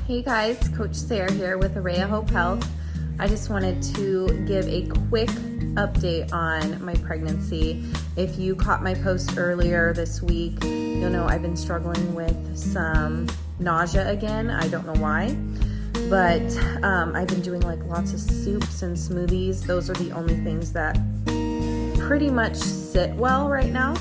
Hey guys, Coach Sarah here with Array of Hope Health. I just wanted to give a quick update on my pregnancy. If you caught my post earlier this week, you'll know I've been struggling with some nausea again. I don't know why, but I've been doing like lots of soups and smoothies. Those are the only things that pretty much sit well right now.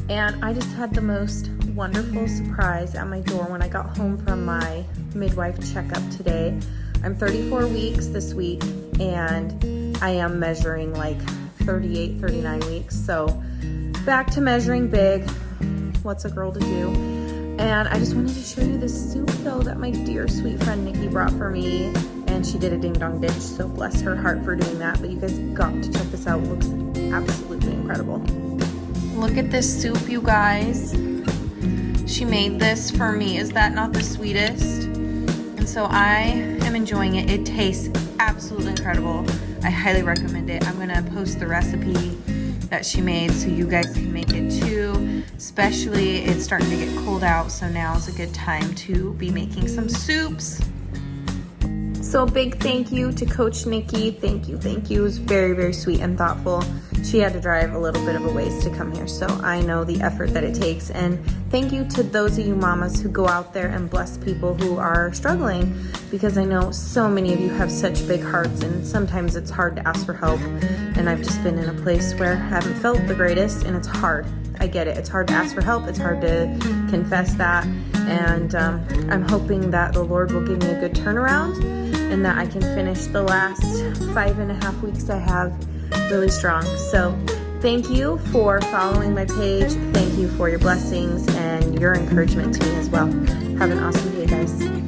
And I just had the most wonderful surprise at my door when I got home from my midwife checkup today. I'm 34 weeks this week and I am measuring like 38, 39 weeks. So back to measuring big. What's a girl to do? And I just wanted to show you this soup though that my dear sweet friend Nikki brought for me. And she did a ding dong ditch, so bless her heart for doing that. But you guys got to check this out. It looks absolutely incredible. Look at this soup, you guys. She made this for me. Is that not the sweetest? And so I am enjoying it. It tastes absolutely incredible. I highly recommend it. I'm gonna post the recipe that she made so you guys can make it too. Especially it's starting to get cold out, so now is a good time to be making some soups. So a big thank you to Coach Nikki. Thank you. It was very, very sweet and thoughtful. She had to drive a little bit of a ways to come here, so I know the effort that it takes. And thank you to those of you mamas who go out there and bless people who are struggling, because I know so many of you have such big hearts and sometimes it's hard to ask for help. And I've just been in a place where I haven't felt the greatest and it's hard. I get it. It's hard to ask for help. It's hard to confess that. And I'm hoping that the Lord will give me a good turnaround and that I can finish the last 5.5 weeks I have really strong. So thank you for following my page. Thank you for your blessings and your encouragement to me as well. Have an awesome day, guys.